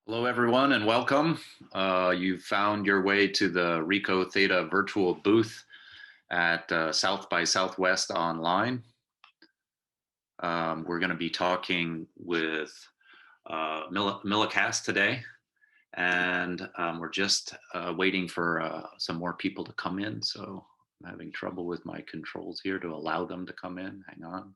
Hello, everyone, and welcome. You found your way to the RICOH Theta virtual booth at South by Southwest online. We're going to be talking with Millicast today, and we're just waiting for some more people to come in. So I'm having trouble with my controls here to allow them to come in. Hang on.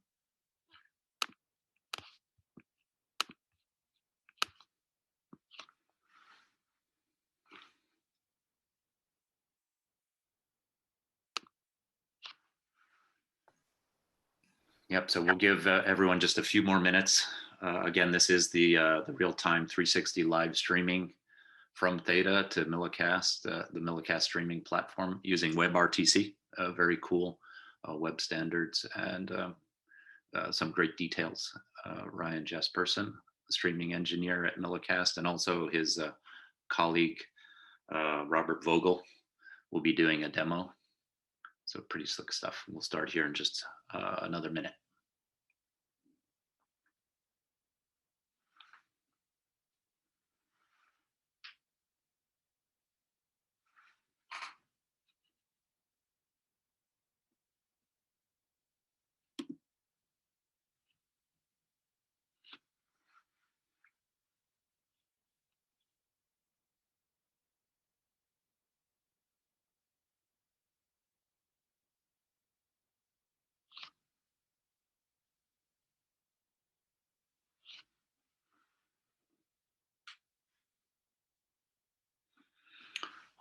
Yep, so we'll give everyone just a few more minutes. Again, this is the real-time 360 live streaming from Theta to Millicast, the Millicast streaming platform using Webrtc, very cool web standards and some great details. Ryan Jespersen, streaming engineer at Millicast, and also his colleague, Robert Vogel, will be doing a demo. So pretty slick stuff. We'll start here in just another minute.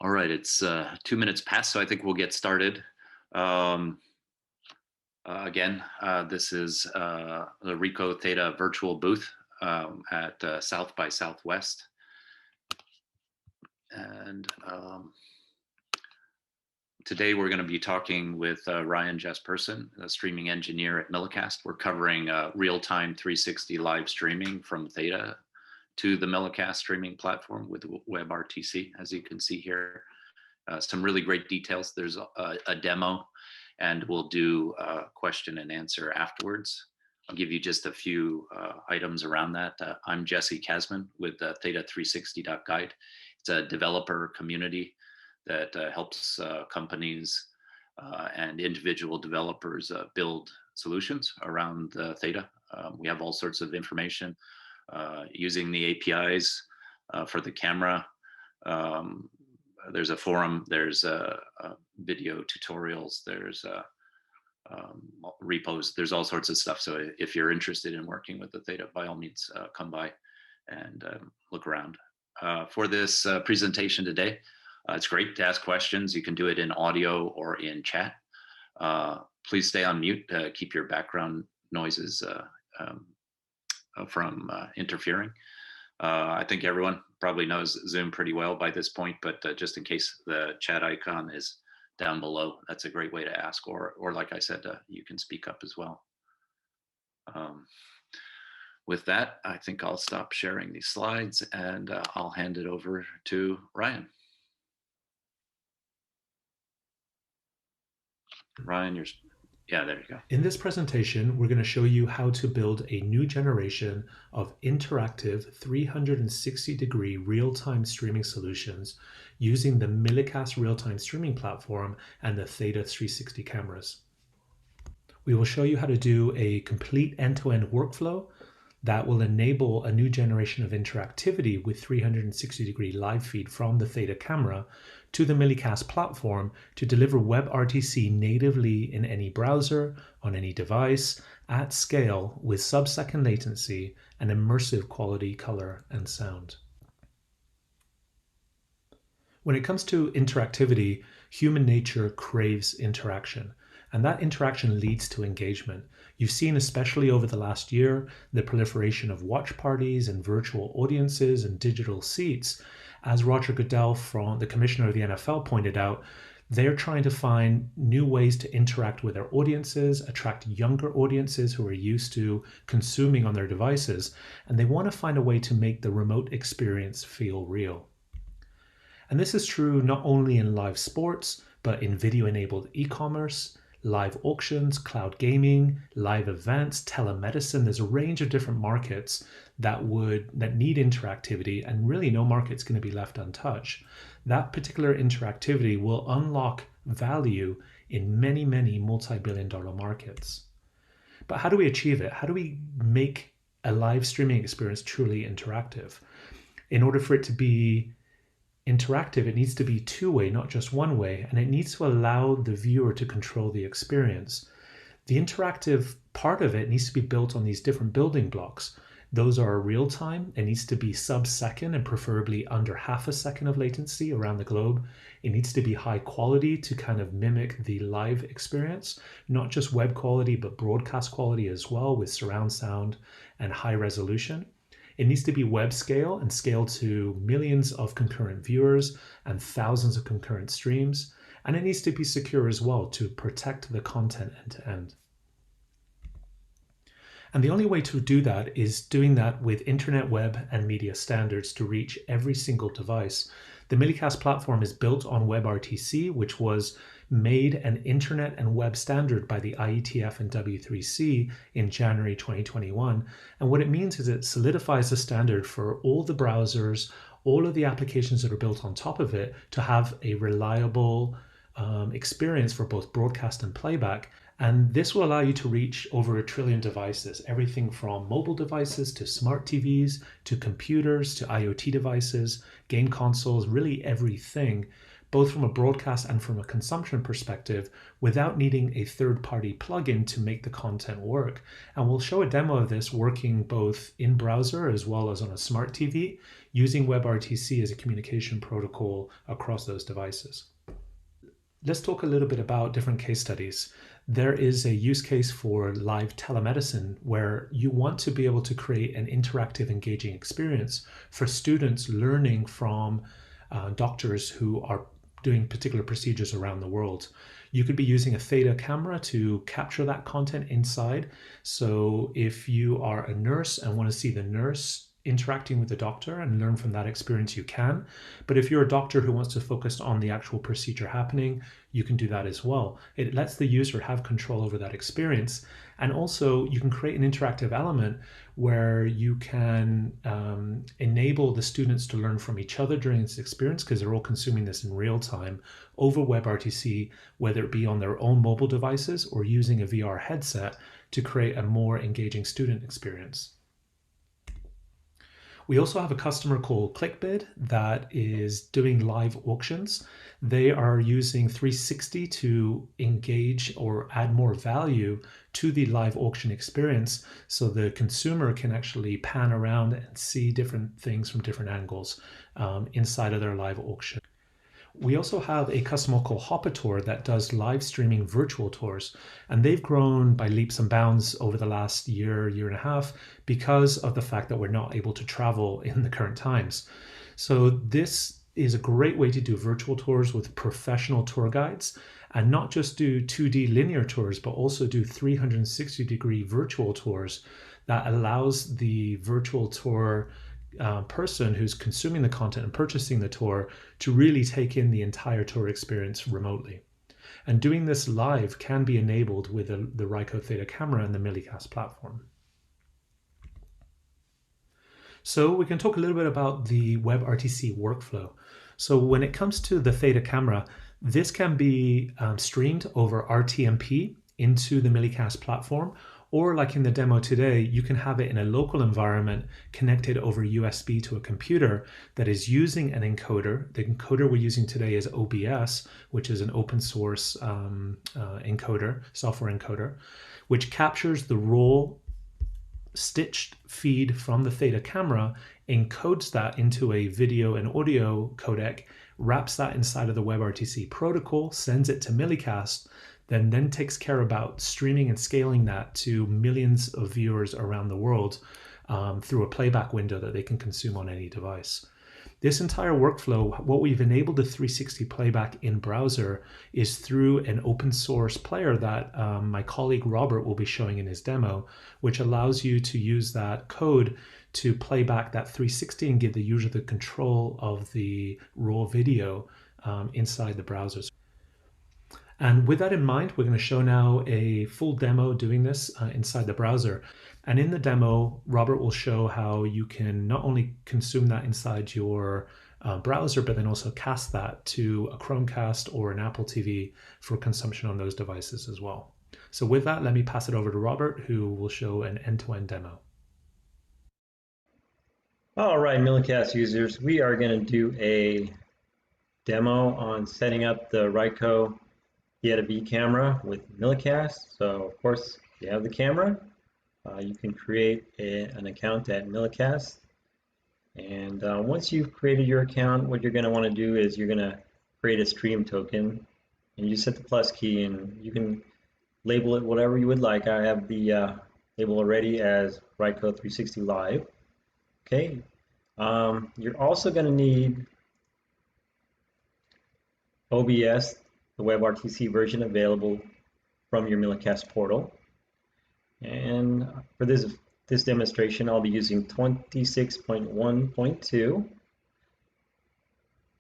All right, it's 2 minutes past, so I think we'll get started. Again, this is the RICOH Theta virtual booth at South by Southwest. And today we're going to be talking with Ryan Jespersen, a streaming engineer at Millicast. We're covering real-time 360 live streaming from Theta to the Millicast streaming platform with Webrtc, as you can see here. Some really great details. There's a demo, and we'll do a question and answer afterwards. I'll give you just a few items around that. I'm Jesse Kasman with Theta360.guide. It's a developer community that helps companies and individual developers build solutions around Theta. We have all sorts of information using the APIs for the camera. There's a forum, there's video tutorials, there's repos, there's all sorts of stuff. So if you're interested in working with the Theta, by all means, come by and look around. For this presentation today, it's great to ask questions. You can do it in audio or in chat. Please stay on mute, keep your background noises from interfering. I think everyone probably knows Zoom pretty well by this point, but just in case, the chat icon is down below. That's a great way to ask, or like I said, you can speak up as well. With that, I think I'll stop sharing these slides and I'll hand it over to Ryan. Ryan, yeah, there you go. In this presentation, we're going to show you how to build a new generation of interactive 360-degree real-time streaming solutions using the Millicast real-time streaming platform and the Theta 360 cameras. We will show you how to do a complete end-to-end workflow that will enable a new generation of interactivity with 360-degree live feed from the Theta camera to the Millicast platform to deliver Webrtc natively in any browser, on any device, at scale with sub-second latency and immersive quality color and sound. When it comes to interactivity, human nature craves interaction, and that interaction leads to engagement. You've seen, especially over the last year, the proliferation of watch parties and virtual audiences and digital seats. As Roger Goodell, from the commissioner of the NFL, pointed out, they're trying to find new ways to interact with their audiences, attract younger audiences who are used to consuming on their devices, and they want to find a way to make the remote experience feel real. And this is true not only in live sports, but in video-enabled e-commerce, live auctions, cloud gaming, live events, telemedicine. There's a range of different markets that need interactivity, and really no market's going to be left untouched. That particular interactivity will unlock value in many, many multi-billion-dollar markets. But how do we achieve it? How do we make a live streaming experience truly interactive? In order for it to be interactive, it needs to be two-way, not just one way, and it needs to allow the viewer to control the experience. The interactive part of it needs to be built on these different building blocks. Those are real time. It needs to be sub-second and preferably under half a second of latency around the globe. It needs to be high quality to kind of mimic the live experience, not just web quality, but broadcast quality as well, with surround sound and high resolution. It needs to be web scale and scale to millions of concurrent viewers and thousands of concurrent streams. And it needs to be secure as well to protect the content end to end. And the only way to do that is doing that with internet, web, and media standards to reach every single device. The Millicast platform is built on Webrtc, which was made an internet and web standard by the IETF and W3C in January 2021. And what it means is it solidifies the standard for all the browsers, all of the applications that are built on top of it, to have a reliable experience for both broadcast and playback. And this will allow you to reach over 1 trillion devices, everything from mobile devices to smart TVs, to computers, to IoT devices, game consoles, really everything, both from a broadcast and from a consumption perspective, without needing a third-party plugin to make the content work. And we'll show a demo of this working both in browser as well as on a smart TV, using Webrtc as a communication protocol across those devices. Let's talk a little bit about different case studies. There is a use case for live telemedicine where you want to be able to create an interactive, engaging experience for students learning from doctors who are doing particular procedures around the world. You could be using a Theta camera to capture that content inside. So if you are a nurse and want to see the nurse interacting with the doctor and learn from that experience, you can. But if you're a doctor who wants to focus on the actual procedure happening, you can do that as well. It lets the user have control over that experience. And also you can create an interactive element where you can enable the students to learn from each other during this experience, because they're all consuming this in real time over Webrtc, whether it be on their own mobile devices or using a VR headset to create a more engaging student experience. We also have a customer called ClickBid that is doing live auctions. They are using 360 to engage or add more value to the live auction experience, so the consumer can actually pan around and see different things from different angles inside of their live auction. We also have a customer called Hopper that does live streaming virtual tours, and they've grown by leaps and bounds over the last year and a half because of the fact that we're not able to travel in the current times. So this is a great way to do virtual tours with professional tour guides, and not just do 2D linear tours, but also do 360-degree virtual tours that allows the virtual tour person who's consuming the content and purchasing the tour to really take in the entire tour experience remotely. And doing this live can be enabled with the RICOH Theta camera and the Millicast platform. So we can talk a little bit about the Webrtc workflow. So when it comes to the Theta camera, this can be streamed over RTMP into the Millicast platform, or like in the demo today, you can have it in a local environment connected over USB to a computer that is using an encoder. The encoder we're using today is OBS, which is an open source encoder, software encoder, which captures the raw stitched feed from the Theta camera, encodes that into a video and audio codec, wraps that inside of the Webrtc protocol, sends it to Millicast, then takes care about streaming and scaling that to millions of viewers around the world through a playback window that they can consume on any device. This entire workflow, what we've enabled the 360 playback in browser is through an open source player that my colleague Robert will be showing in his demo, which allows you to use that code to play back that 360 and give the user the control of the raw video inside the browsers. And with that in mind, we're going to show now a full demo doing this inside the browser. And in the demo, Robert will show how you can not only consume that inside your browser, but then also cast that to a Chromecast or an Apple TV for consumption on those devices as well. So with that, let me pass it over to Robert, who will show an end-to-end demo. All right, Millicast users, we are going to do a demo on setting up the RICOH Theta V camera with Millicast. So, of course, if you have the camera, you can create an account at Millicast. And once you've created your account, what you're going to want to do is you're going to create a stream token. And you set the plus key, and you can label it whatever you would like. I have the label already as RICOH 360 Live. Okay. You're also going to need OBS, the WebRTC version available from your Millicast portal. And for this demonstration, I'll be using 26.1.2.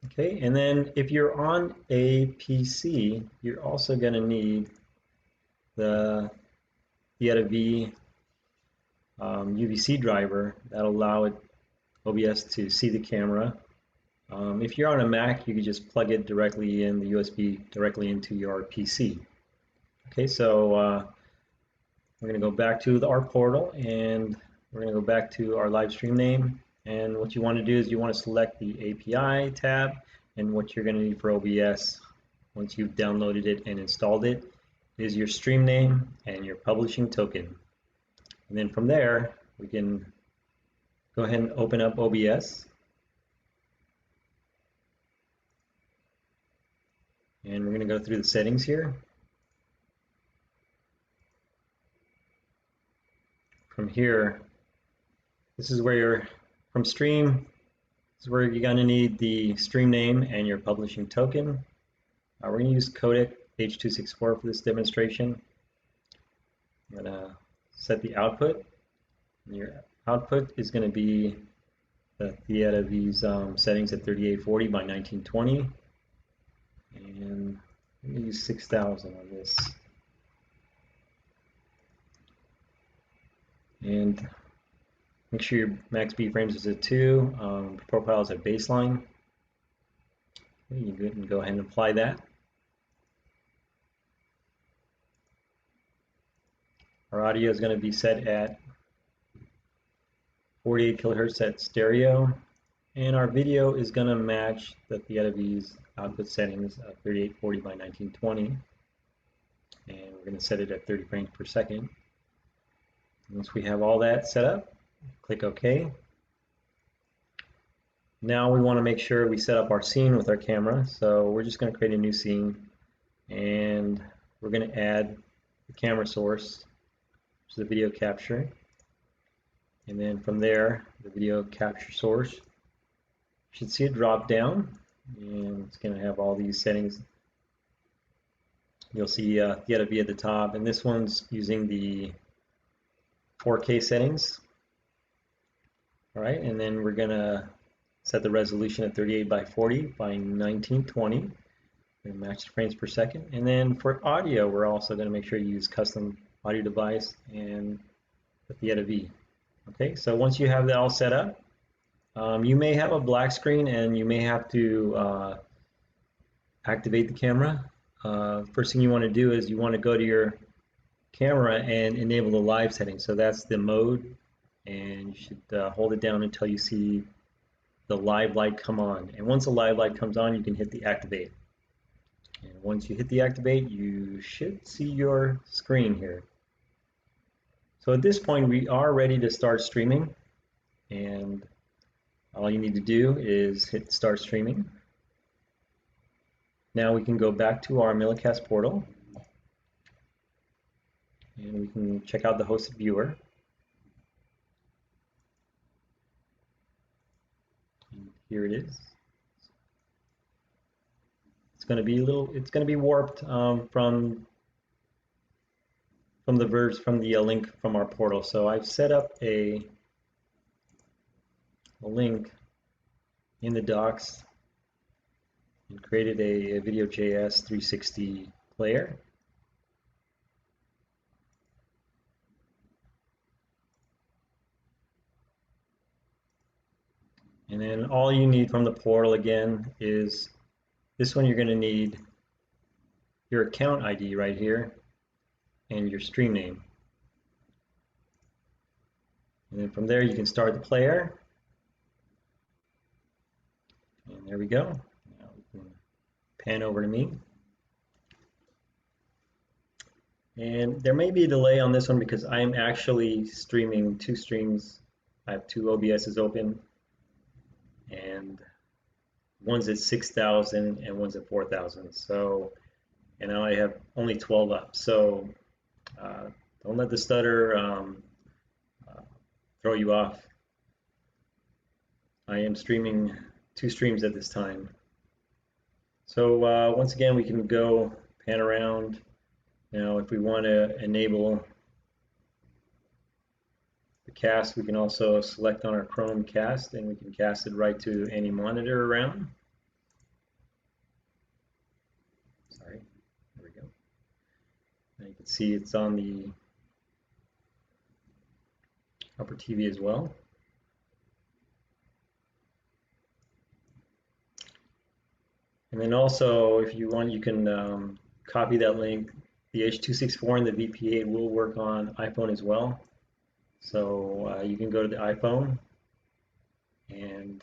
Okay, and then if you're on a PC, you're also going to need the Theta V UVC driver that'll allow OBS to see the camera. If you're on a Mac, you can just plug it directly in the USB directly into your PC. Okay, so we're going to go back to our portal, and we're going to go back to our live stream name. And what you want to do is you want to select the API tab, and what you're going to need for OBS once you've downloaded it and installed it is your stream name and your publishing token. And then from there, we can go ahead and open up OBS. And we're going to go through the settings here. From here, this is where you're, from stream, this is where you're going to need the stream name and your publishing token. We're going to use codec H.264 for this demonstration. I'm going to set the output. And your output is going to be the Theta V's settings at 3840 by 1920. And I'm going to use 6000 on this. And make sure your max B frames is at 2, profile is at baseline. Okay, you can go ahead and apply that. Our audio is going to be set at 48 kilohertz at stereo, and our video is going to match the Theta V's output settings of 3840 by 1920, and we're going to set it at 30 frames per second. Once we have all that set up, click OK. Now we want to make sure we set up our scene with our camera, so we're just going to create a new scene, and we're going to add the camera source, which is the video capture, and then from there, the video capture source. You should see it drop down, and it's going to have all these settings. You'll see Theta V at the top, and this one's using the 4K settings. All right, and then we're going to set the resolution at 38 by 40 by 1920 and match the frames per second. And then for audio, we're also going to make sure you use custom audio device and the Theta V. Okay, so once you have that all set up, you may have a black screen and you may have to activate the camera. First thing you want to do is you want to go to your camera and enable the live setting. So that's the mode, and you should hold it down until you see the live light come on. And once the live light comes on, you can hit the activate. And once you hit the activate, you should see your screen here. So at this point, we are ready to start streaming, and all you need to do is hit start streaming. Now we can go back to our Millicast portal, and we can check out the hosted viewer. And here it is. It's going to be warped from the link from our portal. So I've set up a link in the docs and created a Video.js 360 player. And then all you need from the portal again is this one. You're going to need your account ID right here and your stream name. And then from there you can start the player. And there we go. Now we can pan over to me. And there may be a delay on this one because I'm actually streaming two streams. I have two OBSs open, and one's at 6,000 and one's at 4,000. So, and now I have only 12 up. So don't let the stutter throw you off. I am streaming two streams at this time. So once again, we can go pan around. You know, if we want to enable the cast, we can also select on our Chrome cast, and we can cast it right to any monitor around. Sorry, there we go. Now you can see it's on the upper TV as well. And then also, if you want, you can copy that link. The H.264 and the VP8 will work on iPhone as well. So you can go to the iPhone and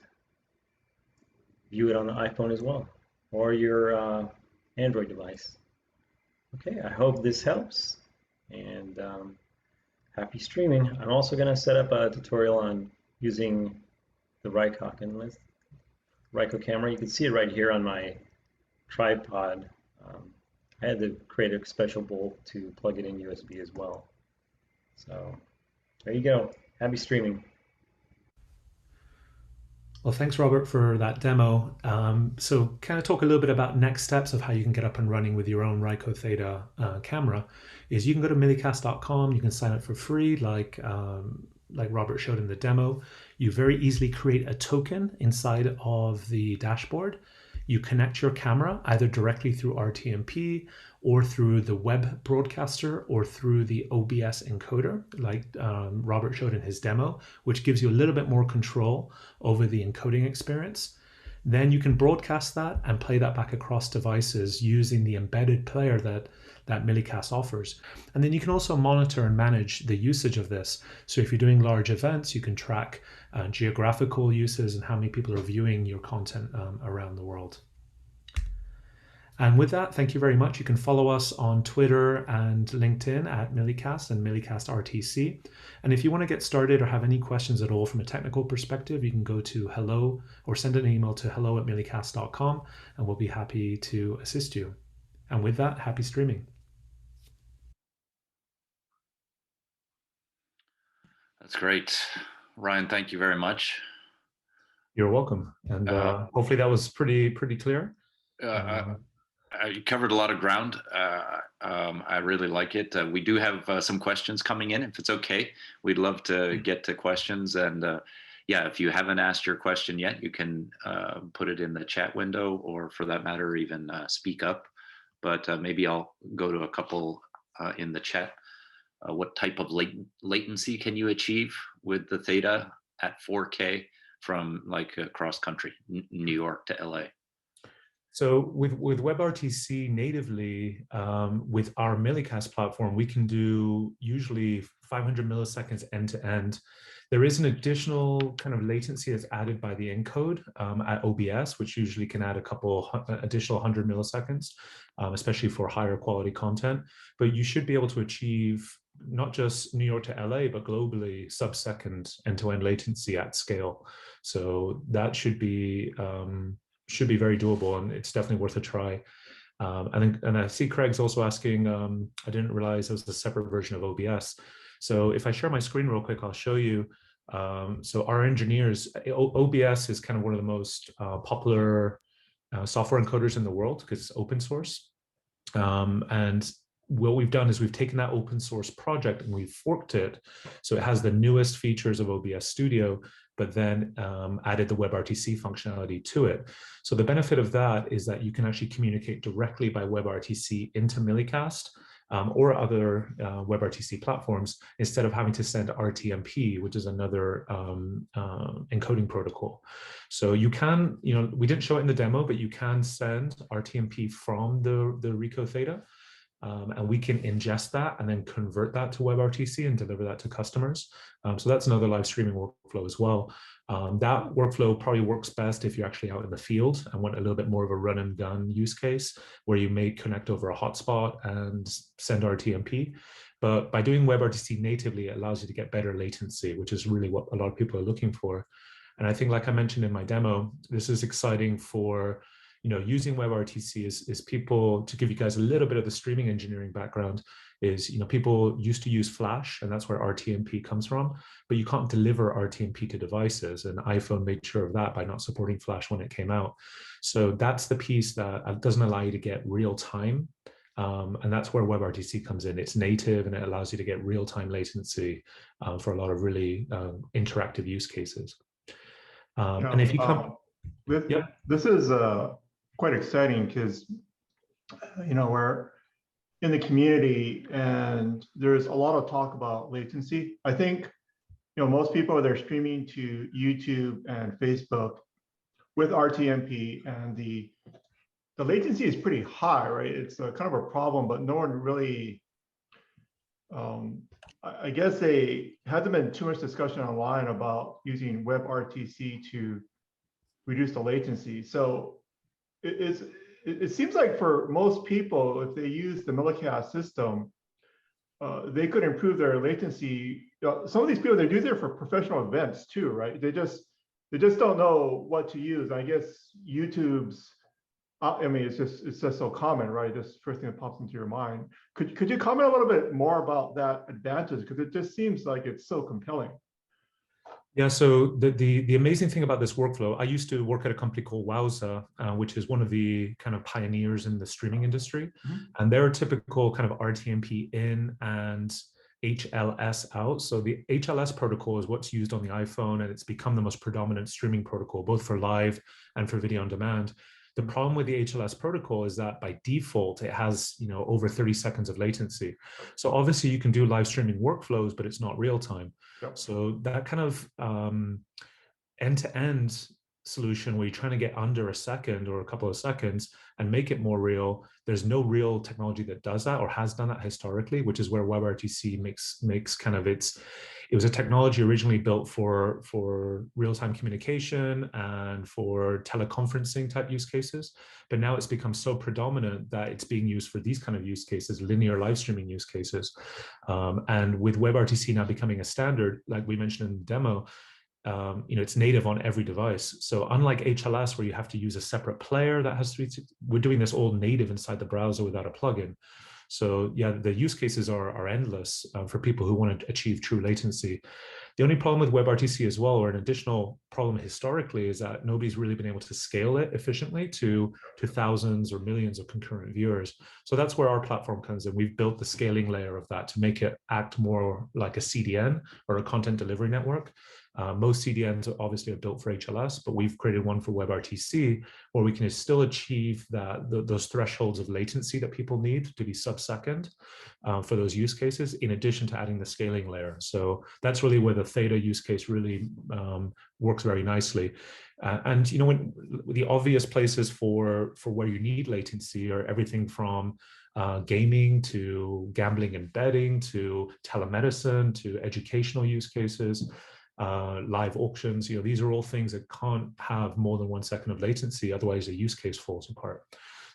view it on the iPhone as well, or your Android device. Okay, I hope this helps, and happy streaming. I'm also going to set up a tutorial on using the RICOH camera. You can see it right here on my tripod. I had to create a special bolt to plug it in USB as well. So there you go. Happy streaming. Well, thanks, Robert, for that demo. So kind of talk a little bit about next steps of how you can get up and running with your own RICOH Theta camera. Is you can go to millicast.com. You can sign up for free, like Robert showed in the demo. You very easily create a token inside of the dashboard. You connect your camera either directly through RTMP or through the web broadcaster or through the OBS encoder, like Robert showed in his demo, which gives you a little bit more control over the encoding experience. Then you can broadcast that and play that back across devices using the embedded player that Millicast offers. And then you can also monitor and manage the usage of this. So if you're doing large events, you can track geographical uses and how many people are viewing your content around the world. And with that, thank you very much. You can follow us on Twitter and LinkedIn at Millicast and Millicast RTC. And if you want to get started or have any questions at all from a technical perspective, you can go to hello or send an email to hello@millicast.com, and we'll be happy to assist you. And with that, happy streaming. That's great. Ryan, thank you very much. You're welcome. And hopefully that was pretty clear. You covered a lot of ground. I really like it. We do have some questions coming in. If it's okay, we'd love to get to questions. And yeah, if you haven't asked your question yet, you can put it in the chat window, or for that matter, even speak up. But maybe I'll go to a couple in the chat. What type of latency can you achieve with the Theta at 4K from like across country, New York to LA? So with Webrtc natively, with our Millicast platform, we can do usually 500 milliseconds end to end. There is an additional kind of latency that's added by the encode at OBS, which usually can add a couple additional 100 milliseconds, especially for higher quality content. But you should be able to achieve not just New York to LA, but globally sub-second end-to-end latency at scale. So that should be very doable, and it's definitely worth a try. And I see Craig's also asking, I didn't realize there was a separate version of OBS. So if I share my screen real quick, I'll show you. So our engineers, OBS is kind of one of the most popular software encoders in the world because it's open source. And what we've done is we've taken that open source project and we've forked it so it has the newest features of OBS Studio, but then added the WebRTC functionality to it. So the benefit of that is that you can actually communicate directly by WebRTC into Millicast or other WebRTC platforms instead of having to send RTMP, which is another encoding protocol. So you can, we didn't show it in the demo, but you can send RTMP from the RICOH Theta. And we can ingest that and then convert that to WebRTC and deliver that to customers. So that's another live streaming workflow as well. That workflow probably works best if you're actually out in the field and want a little bit more of a run and gun use case where you may connect over a hotspot and send RTMP. But by doing WebRTC natively, it allows you to get better latency, which is really what a lot of people are looking for. And I think, like I mentioned in my demo, this is exciting for using WebRTC is people, to give you guys a little bit of the streaming engineering background, is people used to use Flash, and that's where RTMP comes from, but you can't deliver RTMP to devices, and iPhone made sure of that by not supporting Flash when it came out. So that's the piece that doesn't allow you to get real time, and that's where WebRTC comes in. It's native, and it allows you to get real-time latency for a lot of really interactive use cases. And if you come... This is quite exciting because, we're in the community and there's a lot of talk about latency. I think, most people, they're streaming to YouTube and Facebook with RTMP, and the latency is pretty high, right? It's a kind of a problem, but no one really, I guess there hasn't been too much discussion online about using WebRTC to reduce the latency. So it seems like for most people, if they use the Millicast system, they could improve their latency. Some of these people, they do there for professional events too, right? They just don't know what to use. I guess YouTube's, it's just so common, right? Just first thing that pops into your mind. Could you comment a little bit more about that advantage? Because it just seems like it's so compelling. Yeah, so the amazing thing about this workflow, I used to work at a company called Wowza, which is one of the kind of pioneers in the streaming industry. And they're a typical kind of RTMP in and HLS out. So the HLS protocol is what's used on the iPhone, and it's become the most predominant streaming protocol, both for live and for video on demand. The problem with the HLS protocol is that by default, it has over 30 seconds of latency. So obviously you can do live streaming workflows, but it's not real time. Yep. So that kind of end-to-end solution where you're trying to get under a second or a couple of seconds and make it more real, there's no real technology that does that or has done that historically, which is where WebRTC makes kind of it was a technology originally built for real-time communication and for teleconferencing type use cases, but now it's become so predominant that it's being used for these kind of use cases, linear live streaming use cases. And with WebRTC now becoming a standard, like we mentioned in the demo, it's native on every device. So unlike HLS, where you have to use a separate player that has to be, we're doing this all native inside the browser without a plugin. So yeah, the use cases are endless for people who want to achieve true latency. The only problem with WebRTC as well, or an additional problem historically, is that nobody's really been able to scale it efficiently to thousands or millions of concurrent viewers. So that's where our platform comes in. We've built the scaling layer of that to make it act more like a CDN or a content delivery network. Most CDNs obviously are built for HLS, but we've created one for WebRTC where we can still achieve those thresholds of latency that people need to be sub-second for those use cases, in addition to adding the scaling layer. So that's really where the Theta use case really works very nicely. And when the obvious places for where you need latency are everything from gaming to gambling and betting to telemedicine to educational use cases. Live auctions, these are all things that can't have more than 1 second of latency, otherwise the use case falls apart.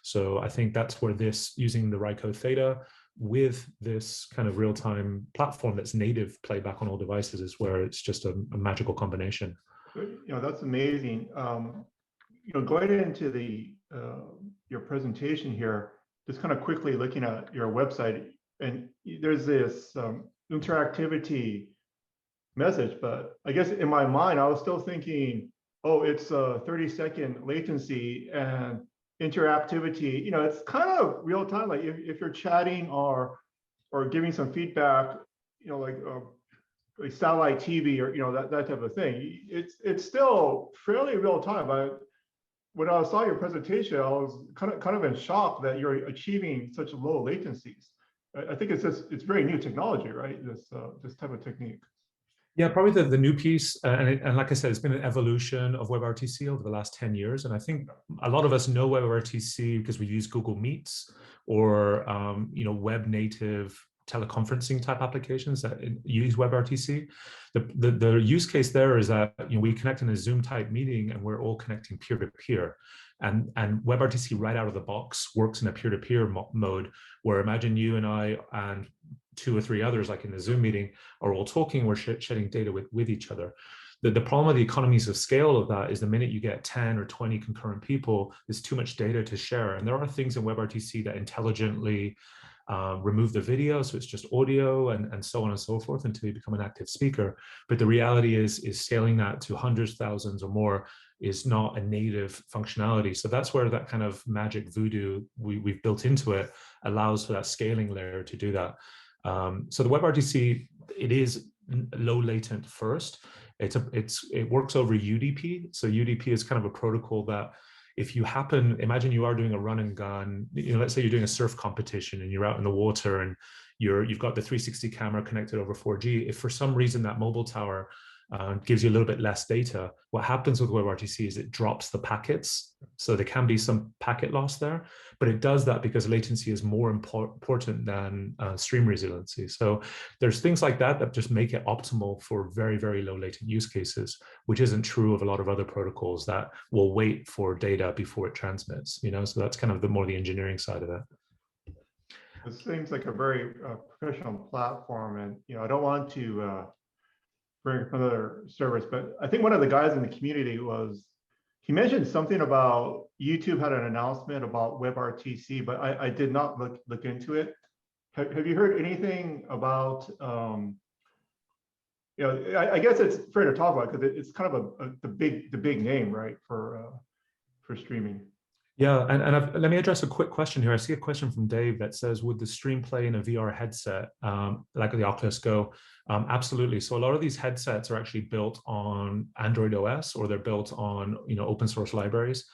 So I think that's where using the RICOH Theta with this kind of real-time platform that's native playback on all devices is where it's just a magical combination. That's amazing. Going into your presentation here, just kind of quickly looking at your website, and there's this interactivity message, but I guess in my mind, I was still thinking, oh, it's a 30-second latency and interactivity. It's kind of real time. Like if you're chatting or giving some feedback, like like satellite TV or that type of thing. It's still fairly real time. When I saw your presentation, I was kind of in shock that you're achieving such low latencies. I think it's very new technology, right? This type of technique. Yeah, probably the new piece, and like I said, it's been an evolution of WebRTC over the last 10 years. And I think a lot of us know WebRTC because we use Google Meets or web native teleconferencing type applications that use WebRTC. The use case there is that we connect in a Zoom type meeting and we're all connecting peer to peer. And WebRTC right out of the box works in a peer-to-peer mode, where imagine you and I and 2 or 3 others, like in the Zoom meeting, are all talking, we're sharing data with each other. The problem with the economies of scale of that is the minute you get 10 or 20 concurrent people, there's too much data to share. And there are things in WebRTC that intelligently remove the video, so it's just audio and so on and so forth until you become an active speaker. But the reality is scaling that to hundreds, thousands or more is not a native functionality. So that's where that kind of magic voodoo we've built into it allows for that scaling layer to do that. So the WebRTC, it is low latent first. It works over UDP. So UDP is kind of a protocol that if you imagine you are doing a run and gun, let's say you're doing a surf competition and you're out in the water and you've got the 360 camera connected over 4G. If for some reason that mobile tower gives you a little bit less data, what happens with WebRTC is it drops the packets. So there can be some packet loss there, but it does that because latency is more important than stream resiliency. So there's things like that just make it optimal for very, very low latent use cases, which isn't true of a lot of other protocols that will wait for data before it transmits, So that's kind of the more the engineering side of it. It seems like a very professional platform, and I don't want to bring up another service, but I think one of the guys in the community he mentioned something about YouTube had an announcement about WebRTC, but I did not look into it. Have you heard anything about? I guess it's fair to talk about because it's kind of the big name, right, for streaming. Yeah, and let me address a quick question here. I see a question from Dave that says, would the stream play in a VR headset like the Oculus Go? Absolutely. So a lot of these headsets are actually built on Android OS, or they're built on open source libraries.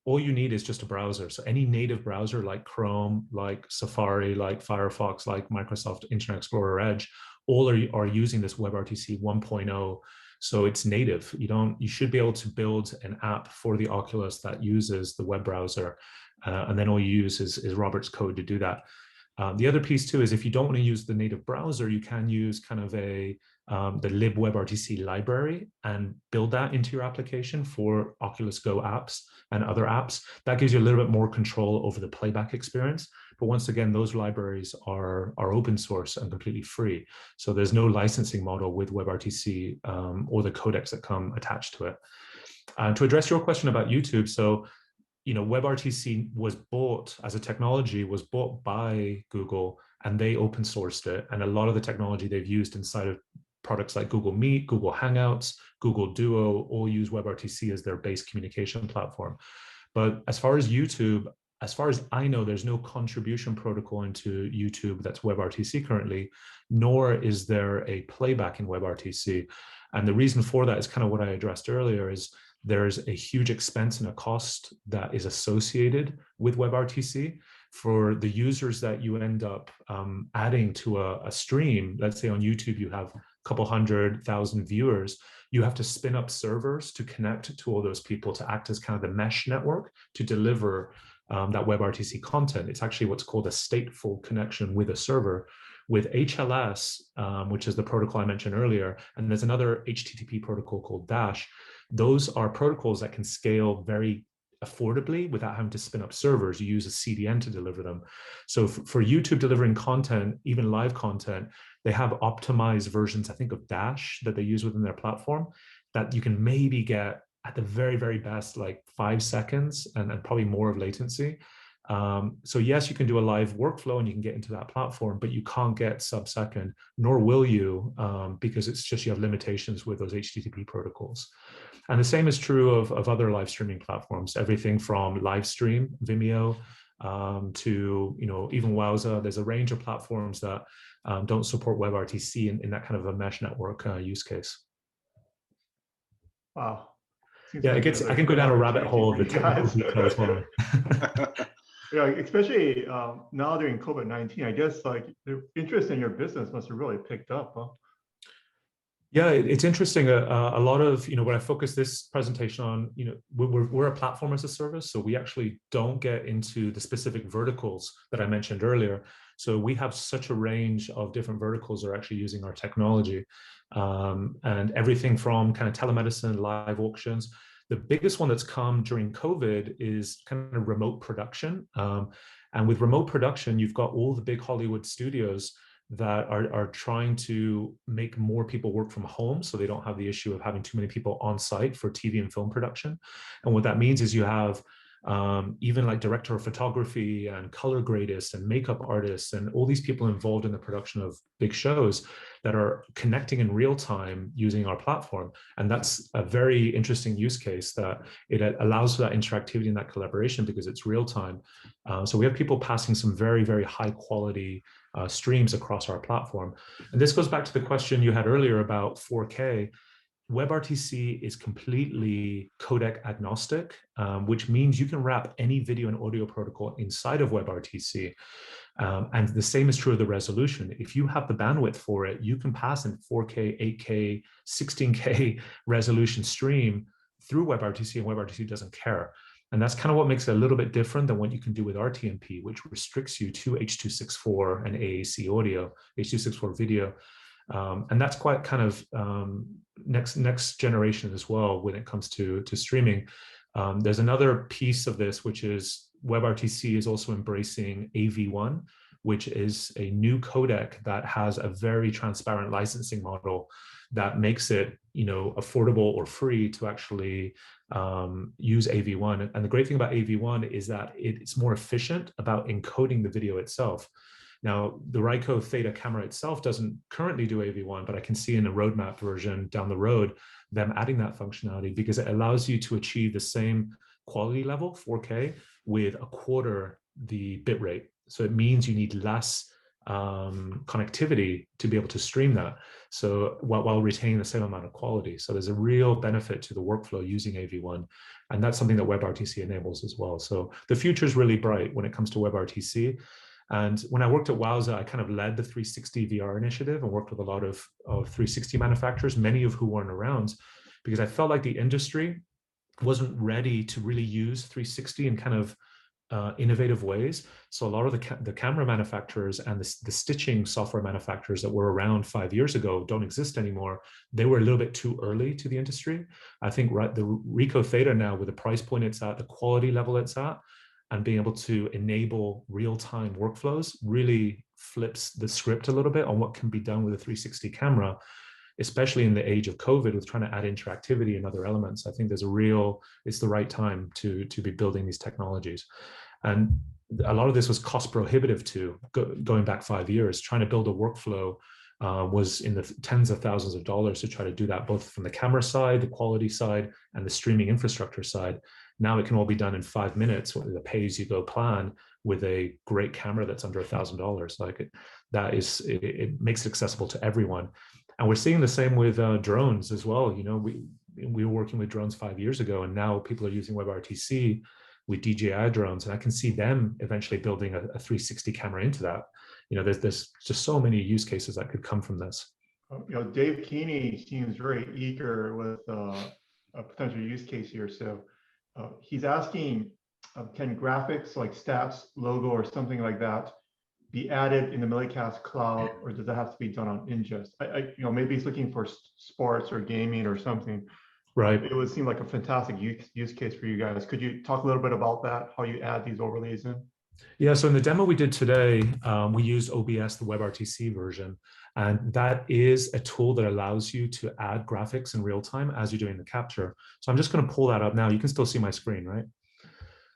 All you need is just a browser. So any native browser like Chrome, like Safari, like Firefox, like Microsoft Internet Explorer Edge, all are using this WebRTC 1.0. So it's native. You should be able to build an app for the Oculus that uses the web browser, and then all you use is Robert's code to do that. The other piece too is if you don't want to use the native browser, you can use kind of the libWebRTC library and build that into your application for Oculus Go apps and other apps. That gives you a little bit more control over the playback experience. But once again, those libraries are open source and completely free. So there's no licensing model with WebRTC or the codecs that come attached to it. To address your question about YouTube, so WebRTC was bought as a technology, was bought by Google, and they open sourced it. And a lot of the technology they've used inside of products like Google Meet, Google Hangouts, Google Duo, all use WebRTC as their base communication platform. But as far as YouTube, as far as I know, there's no contribution protocol into YouTube that's WebRTC currently, nor is there a playback in WebRTC. And the reason for that is kind of what I addressed earlier, is there's a huge expense and a cost that is associated with WebRTC for the users that you end up adding to a stream. Let's say on YouTube, you have a couple 100,000 viewers. You have to spin up servers to connect to all those people to act as kind of the mesh network to deliver that WebRTC content. It's actually what's called a stateful connection with a server. With HLS, which is the protocol I mentioned earlier, and there's another HTTP protocol called Dash. Those are protocols that can scale very affordably without having to spin up servers. You use a CDN to deliver them. So for YouTube delivering content, even live content, they have optimized versions, I think, of Dash that they use within their platform that you can maybe get at the very, very best, like 5 seconds and probably more of latency. So yes, you can do a live workflow and you can get into that platform, but you can't get sub-second, nor will you, because it's just you have limitations with those HTTP protocols. And the same is true of other live streaming platforms, everything from Livestream, Vimeo, to even Wowza. There's a range of platforms that don't support WebRTC in that kind of a mesh network use case. Wow. Seems Yeah, like I can go down a rabbit hole of the technical guys. detail as well. Yeah, especially now during COVID-19, I guess like the interest in your business must have really picked up, huh? Yeah, it's interesting. A lot of, what I focus this presentation on, we're a platform as a service, so we actually don't get into the specific verticals that I mentioned earlier. So we have such a range of different verticals that are actually using our technology, and everything from kind of telemedicine, live auctions. The biggest one that's come during COVID is kind of remote production. And with remote production, you've got all the big Hollywood studios that are trying to make more people work from home, so they don't have the issue of having too many people on site for TV and film production. And what that means is you have even like director of photography and color gradists and makeup artists and all these people involved in the production of big shows that are connecting in real time using our platform. And that's a very interesting use case, that it allows for that interactivity and that collaboration because it's real time. So we have people passing some very, very high quality streams across our platform. And this goes back to the question you had earlier about 4K. WebRTC is completely codec agnostic, which means you can wrap any video and audio protocol inside of WebRTC. And the same is true of the resolution. If you have the bandwidth for it, you can pass in 4K, 8K, 16K resolution stream through WebRTC, and WebRTC doesn't care. And that's kind of what makes it a little bit different than what you can do with RTMP, which restricts you to H.264 and AAC audio, H.264 video. And that's quite kind of next generation as well when it comes to streaming. There's another piece of this, which is WebRTC is also embracing AV1, which is a new codec that has a very transparent licensing model that makes it, affordable or free to actually use AV1. And the great thing about AV1 is that it's more efficient about encoding the video itself. Now, the RICOH Theta camera itself doesn't currently do AV1, but I can see in a roadmap version down the road them adding that functionality because it allows you to achieve the same quality level, 4K, with a quarter the bit rate. So it means you need less connectivity to be able to stream that, so while retaining the same amount of quality. So there's a real benefit to the workflow using AV1, and that's something that WebRTC enables as well. So the future is really bright when it comes to WebRTC. And when I worked at Wowza, I kind of led the 360 VR initiative and worked with a lot of 360 manufacturers, many of who weren't around, because I felt like the industry wasn't ready to really use 360 in kind of innovative ways. So a lot of the camera manufacturers and the stitching software manufacturers that were around 5 years ago don't exist anymore. They were a little bit too early to the industry. I think the RICOH Theta now, with the price point it's at, the quality level it's at, and being able to enable real-time workflows really flips the script a little bit on what can be done with a 360 camera, especially in the age of COVID with trying to add interactivity and other elements. I think it's the right time to be building these technologies. And a lot of this was cost prohibitive going back 5 years. Trying to build a workflow was in the tens of thousands of dollars to try to do that, both from the camera side, the quality side, and the streaming infrastructure side. Now it can all be done in 5 minutes with a pay-as-you-go plan with a great camera that's under $1,000. Like it makes it accessible to everyone. And we're seeing the same with drones as well. We were working with drones 5 years ago, and now people are using WebRTC with DJI drones, and I can see them eventually building a 360 camera into that. There's just so many use cases that could come from this. Dave Keeney seems very eager with a potential use case here. So he's asking, can graphics like stats, logo, or something like that be added in the Millicast cloud, or does that have to be done on ingest? Maybe he's looking for sports or gaming or something. Right. It would seem like a fantastic use case for you guys. Could you talk a little bit about that, how you add these overlays in? Yeah, so in the demo we did today, we used OBS, the WebRTC version, and that is a tool that allows you to add graphics in real time as you're doing the capture. So I'm just going to pull that up now. You can still see my screen, right?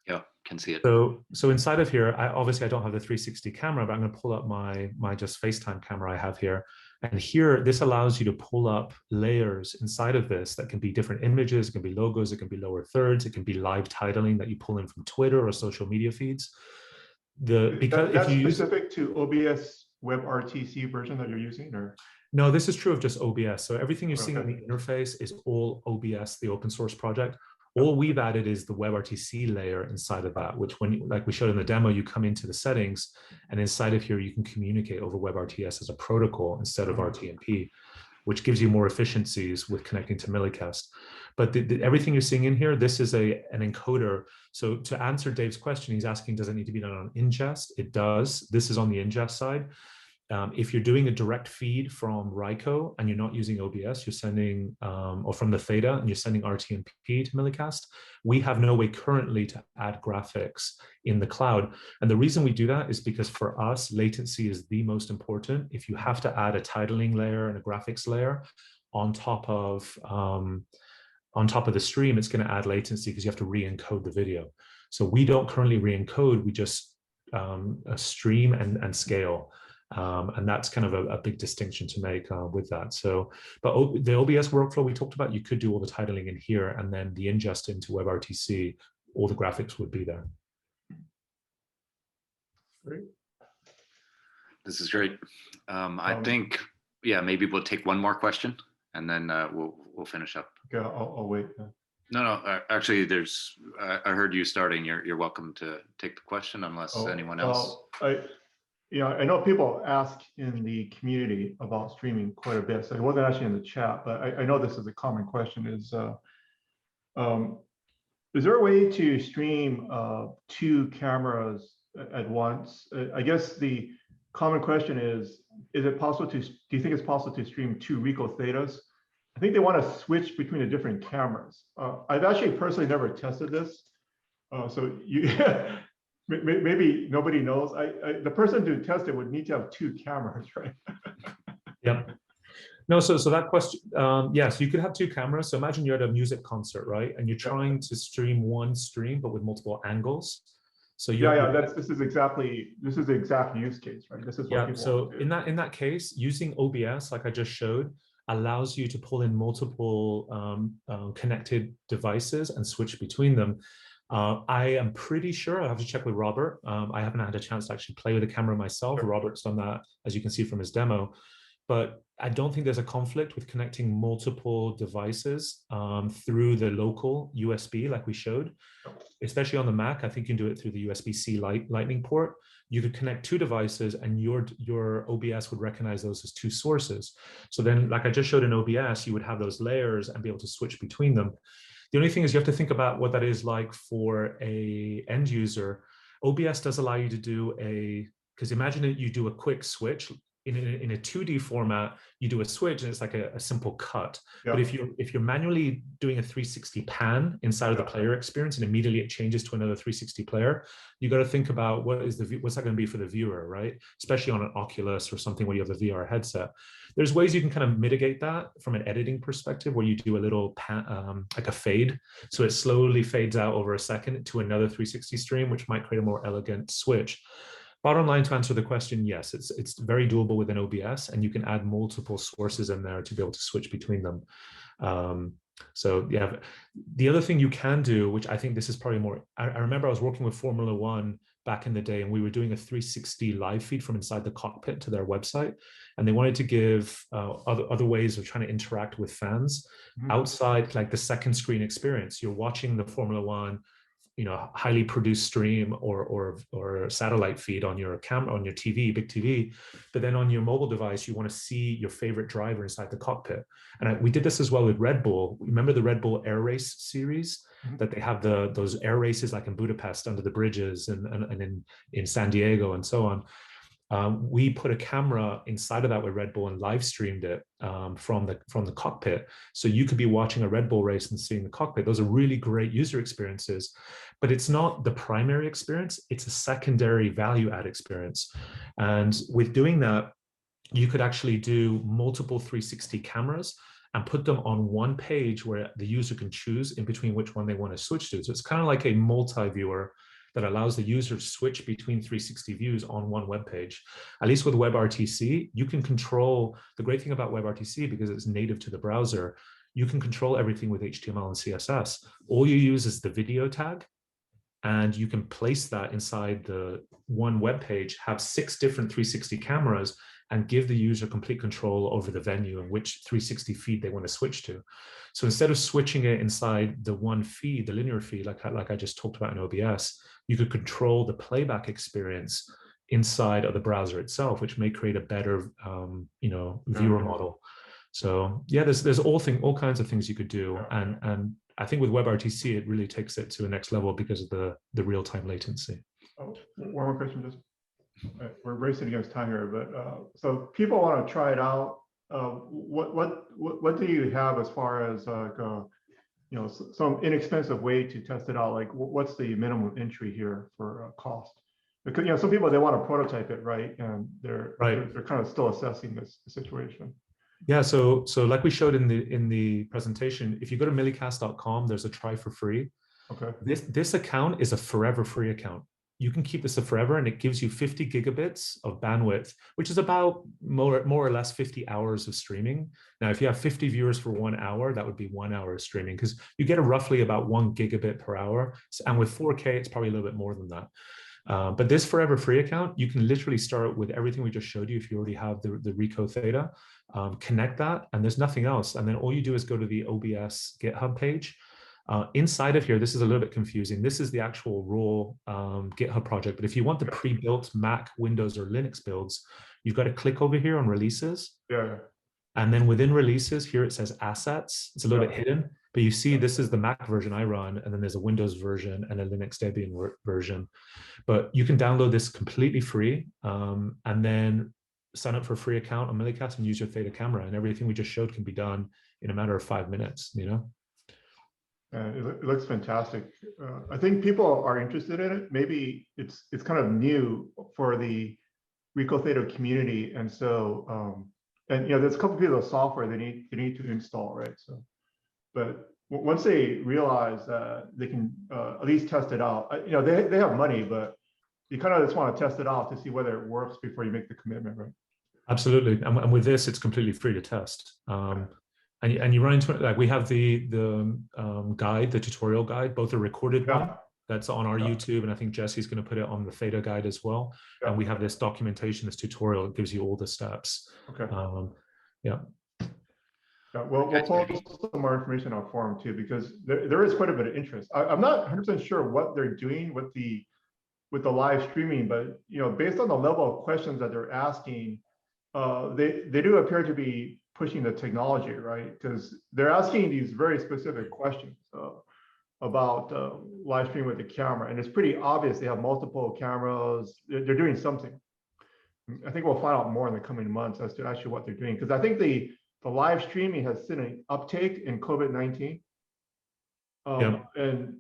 Yeah, can see it. So inside of here, obviously I don't have the 360 camera, but I'm going to pull up my just FaceTime camera I have here. And here, this allows you to pull up layers inside of this that can be different images, it can be logos, it can be lower thirds, it can be live titling that you pull in from Twitter or social media feeds. That's specific to OBS WebRTC version that you're using, or? No, this is true of just OBS. So everything you're seeing Okay. on the interface is all OBS, the open source project. All we've added is the WebRTC layer inside of that, which like we showed in the demo, you come into the settings, and inside of here, you can communicate over WebRTS as a protocol instead of RTMP, which gives you more efficiencies with connecting to Millicast. But everything you're seeing in here, this is an encoder. So to answer Dave's question, he's asking, does it need to be done on ingest? It does. This is on the ingest side. If you're doing a direct feed from RICOH and you're not using OBS, you're sending, or from the Theta, and you're sending RTMP to Millicast, we have no way currently to add graphics in the cloud. And the reason we do that is because for us, latency is the most important. If you have to add a titling layer and a graphics layer on top of the stream, it's going to add latency because you have to re-encode the video. So we don't currently re-encode, we just stream and scale. And that's kind of a big distinction to make with that. So, but the OBS workflow we talked about, you could do all the titling in here, and then the ingest into WebRTC, all the graphics would be there. Great. This is great. I think, yeah, maybe we'll take one more question, and then we'll finish up. Okay, I'll wait. No, actually, I heard you starting. You're welcome to take the question unless anyone else. I know people ask in the community about streaming quite a bit. So it wasn't actually in the chat, but I know this is a common question. Is there a way to stream 2 cameras at once? I guess the common question is it possible to? Do you think it's possible to stream 2 RICOH Thetas? I think they want to switch between the different cameras. I've actually personally never tested this, so you. Maybe nobody knows. The person to test it would need to have 2 cameras, right? Yeah. No, so that question, yes, you could have 2 cameras. So imagine you're at a music concert, right? And you're trying to stream one stream, but with multiple angles. So this is the exact use case, right? This is what people so in that case, using OBS, like I just showed, allows you to pull in multiple connected devices and switch between them. I am pretty sure, I'll have to check with Robert. I haven't had a chance to actually play with the camera myself. Sure. Robert's done that, as you can see from his demo. But I don't think there's a conflict with connecting multiple devices through the local USB like we showed. Especially on the Mac, I think you can do it through the USB-C lightning port. You could connect 2 devices and your OBS would recognize those as 2 sources. So then, like I just showed in OBS, you would have those layers and be able to switch between them. The only thing is you have to think about what that is like for a end user. OBS does allow you to do because imagine that you do a quick switch. In a 2D format, you do a switch and it's like a simple cut. Yep. But if you're manually doing a 360 pan inside of the player experience and immediately it changes to another 360 player, you got to think about what's that going to be for the viewer, right? Especially on an Oculus or something where you have a VR headset. There's ways you can kind of mitigate that from an editing perspective, where you do a little like a fade, so it slowly fades out over a second to another 360 stream, which might create a more elegant switch. Bottom line, to answer the question, yes, it's very doable within OBS, and you can add multiple sources in there to be able to switch between them. So yeah, the other thing you can do, which I think this is probably more, I remember I was working with Formula One back in the day, and we were doing a 360 live feed from inside the cockpit to their website, and they wanted to give other ways of trying to interact with fans outside, like the second screen experience. You're watching the Formula One, highly produced stream or satellite feed on your camera, on your TV, big TV, but then on your mobile device, you want to see your favorite driver inside the cockpit. And we did this as well with Red Bull. Remember the Red Bull Air Race series that they have those air races like in Budapest under the bridges and in San Diego and so on. We put a camera inside of that with Red Bull and live streamed it from the cockpit. So you could be watching a Red Bull race and seeing the cockpit. Those are really great user experiences, but it's not the primary experience. It's a secondary value add experience. And with doing that, you could actually do multiple 360 cameras and put them on one page where the user can choose in between which one they want to switch to. So it's kind of like a multi-viewer that allows the user to switch between 360 views on one web page. At least with WebRTC, you can control, the great thing about WebRTC, because it's native to the browser, you can control everything with HTML and CSS. All you use is the video tag, and you can place that inside the one web page, have 6 different 360 cameras, and give the user complete control over the venue and which 360 feed they want to switch to. So instead of switching it inside the one feed, the linear feed, like I just talked about in OBS, you could control the playback experience inside of the browser itself, which may create a better, viewer model. So yeah, there's all kinds of things you could do, and I think with WebRTC it really takes it to the next level because of the real-time latency. Oh, one more question, just we're racing against time here, but so people want to try it out. What do you have as far as some inexpensive way to test it out? Like what's the minimum entry here for cost? Because some people, they want to prototype it, right? And they're kind of still assessing this situation. Yeah, so like we showed in the presentation, if you go to millicast.com, there's a try for free. Okay. This account is a forever free account. You can keep this forever, and it gives you 50 gigabits of bandwidth, which is about more or less 50 hours of streaming. Now, if you have 50 viewers for 1 hour, that would be 1 hour of streaming, because you get roughly about 1 gigabit per hour. And with 4K, it's probably a little bit more than that. But this forever free account, you can literally start with everything we just showed you. If you already have the RICOH Theta, connect that, and there's nothing else. And then all you do is go to the OBS GitHub page. Inside of here, this is a little bit confusing. This is the actual raw GitHub project. But if you want the pre-built Mac, Windows, or Linux builds, you've got to click over here on releases. Yeah. And then within releases, here it says assets. It's a little bit hidden, but you see this is the Mac version I run, and then there's a Windows version and a Linux Debian version. But you can download this completely free, and then sign up for a free account on Millicast and use your Theta camera, and everything we just showed can be done in a matter of 5 minutes, It looks fantastic. I think people are interested in it. Maybe it's kind of new for the RICOH Theta community, and so there's a couple of pieces of software they need to install, right? So, but once they realize that they can at least test it out, they have money, but you kind of just want to test it out to see whether it works before you make the commitment, right? Absolutely, and with this, it's completely free to test. And you run into it, like we have the guide, the tutorial guide, both a recorded one that's on our YouTube, and I think Jesse's going to put it on the Theta guide as well. And we have this documentation, this tutorial, it gives you all the steps. Okay. Yeah. Well, we'll post some more information on forum too, because there is quite a bit of interest. I'm not 100% sure what they're doing with the live streaming, but based on the level of questions that they're asking, they do appear to be pushing the technology, right? Because they're asking these very specific questions about live stream with the camera, and it's pretty obvious they have multiple cameras. They're doing something. I think we'll find out more in the coming months as to actually what they're doing, because I think the live streaming has seen an uptake in COVID-19, and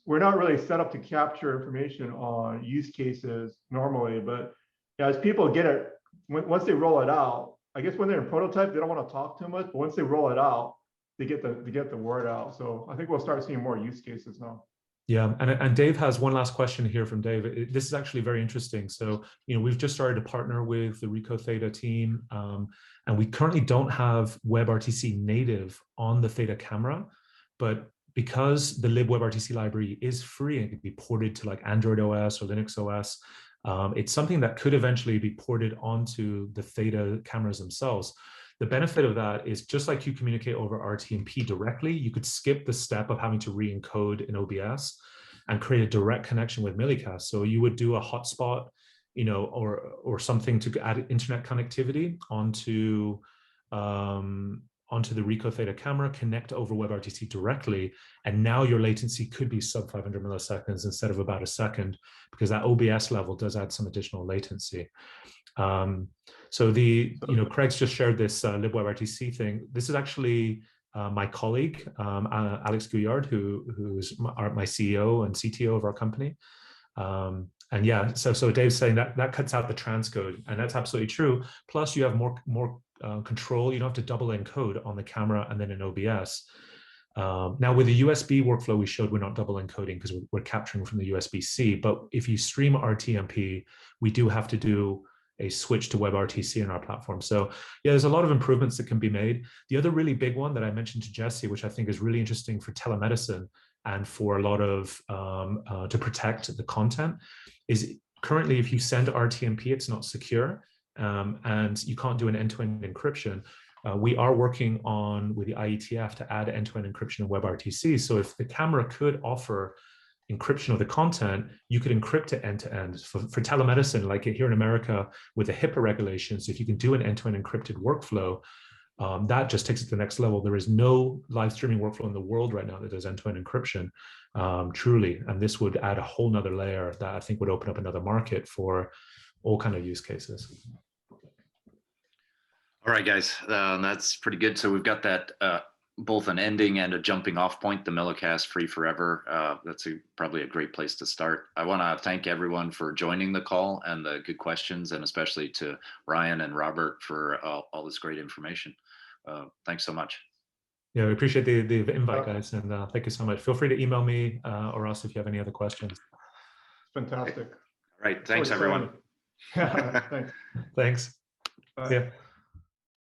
we're not really set up to capture information on use cases normally, but as people get it, once they roll it out, I guess when they're in prototype, they don't want to talk too much, but once they roll it out, they get the word out. So I think we'll start seeing more use cases now. Yeah, and Dave has one last question here from Dave. This is actually very interesting. So, we've just started to partner with the RICOH Theta team, and we currently don't have WebRTC native on the Theta camera, but because the libWebRTC library is free and it can be ported to like Android OS or Linux OS, it's something that could eventually be ported onto the Theta cameras themselves. The benefit of that is just like you communicate over RTMP directly, you could skip the step of having to re-encode in OBS and create a direct connection with Millicast. So you would do a hotspot, or something to add internet connectivity onto the RICOH Theta camera, connect over WebRTC directly, and now your latency could be sub 500 milliseconds instead of about a second, because that OBS level does add some additional latency. So Craig's just shared this libWebRTC thing. This is actually my colleague, Alex Gouillard, who's my CEO and CTO of our company. And yeah, so Dave's saying that cuts out the transcode, and that's absolutely true. Plus, you have more control. You don't have to double encode on the camera and then in OBS. Now, with the USB workflow we showed, we're not double encoding because we're capturing from the USB-C. But if you stream RTMP, we do have to do a switch to WebRTC in our platform. So yeah, there's a lot of improvements that can be made. The other really big one that I mentioned to Jesse, which I think is really interesting for telemedicine, and for a lot of to protect the content is currently if you send RTMP, it's not secure, and you can't do an end-to-end encryption. We are working on with the IETF to add end-to-end encryption in WebRTC. So if the camera could offer encryption of the content, you could encrypt it end-to-end. For telemedicine, like here in America with the HIPAA regulations, if you can do an end-to-end encrypted workflow, that just takes it to the next level. There is no live streaming workflow in the world right now that does end-to-end encryption, truly. And this would add a whole nother layer that I think would open up another market for all kind of use cases. All right, guys, that's pretty good. So we've got that both an ending and a jumping off point, the Millicast Free Forever. That's probably a great place to start. I want to thank everyone for joining the call and the good questions, and especially to Ryan and Robert for all this great information. Thanks so much. Yeah, we appreciate the invite, guys, and thank you so much. Feel free to email me or else if you have any other questions. Fantastic. All right, thanks everyone. Thanks. Thanks. Bye. Yeah.